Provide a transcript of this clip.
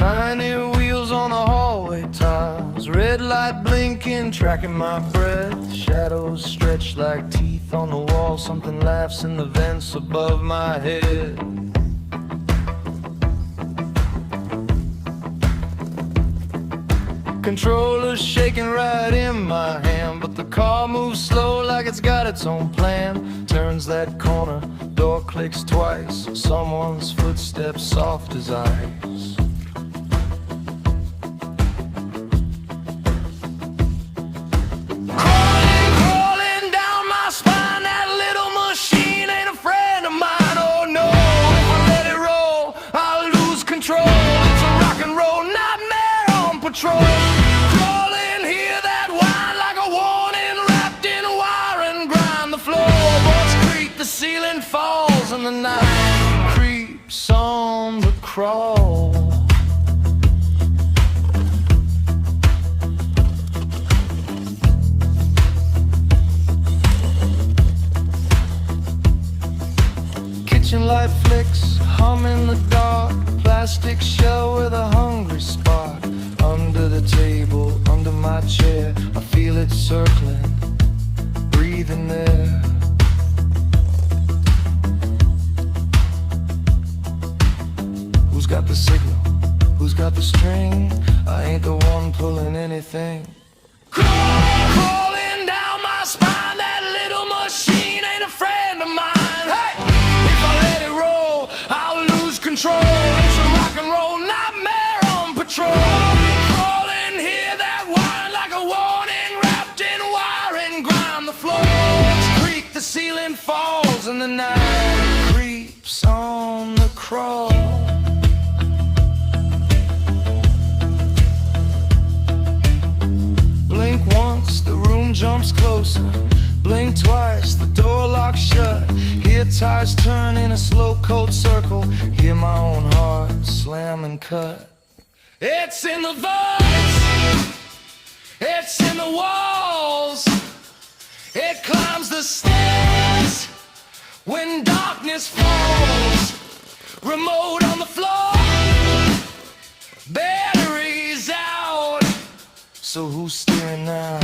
Tiny wheels on the hallway tiles, red light blinking, tracking my breath. Shadows stretch like teeth on the wall, something laughs in the vents above my head. Controller's shaking right in my hand, but the car moves slow like it's got its own plan. Turns that corner, door clicks twice, someone's footsteps soft as ice. Crawling down my spine, that little machine ain't a friend of mine. Oh no, if I let it roll, I'll lose control. It's a rock and roll nightmare on patrol. Crawling, hear that whine like a warning, wrapped in wire and grind. The floorboards creak, the ceiling falls, and the night creeps on the crawl. Kitchen light flicks, hum in the dark, plastic shell with a hungry spark. Under the table, under my chair, I feel it circling, breathing there. Who's got the signal? Who's got the string? I ain't the one pulling anything. Crawling down my spine, that little machine ain't a friend of mine. Hey, if I let it roll, I'll lose control. It's a rock and roll nightmare on patrol. Crawling, hear that whine like a warning, wrapped in wire and grind. The floors creak, the ceiling falls, and the night creeps on the crawl. Blink once, the room jumps closer. Blink twice, the door locks shut. Hear tires turn in a slow cold circle. Hear my own heart slam and cut. It's in the voice, it's in the walls. It climbs the stairs when darkness falls. Remote on the floor, batteries out. So who's steering now?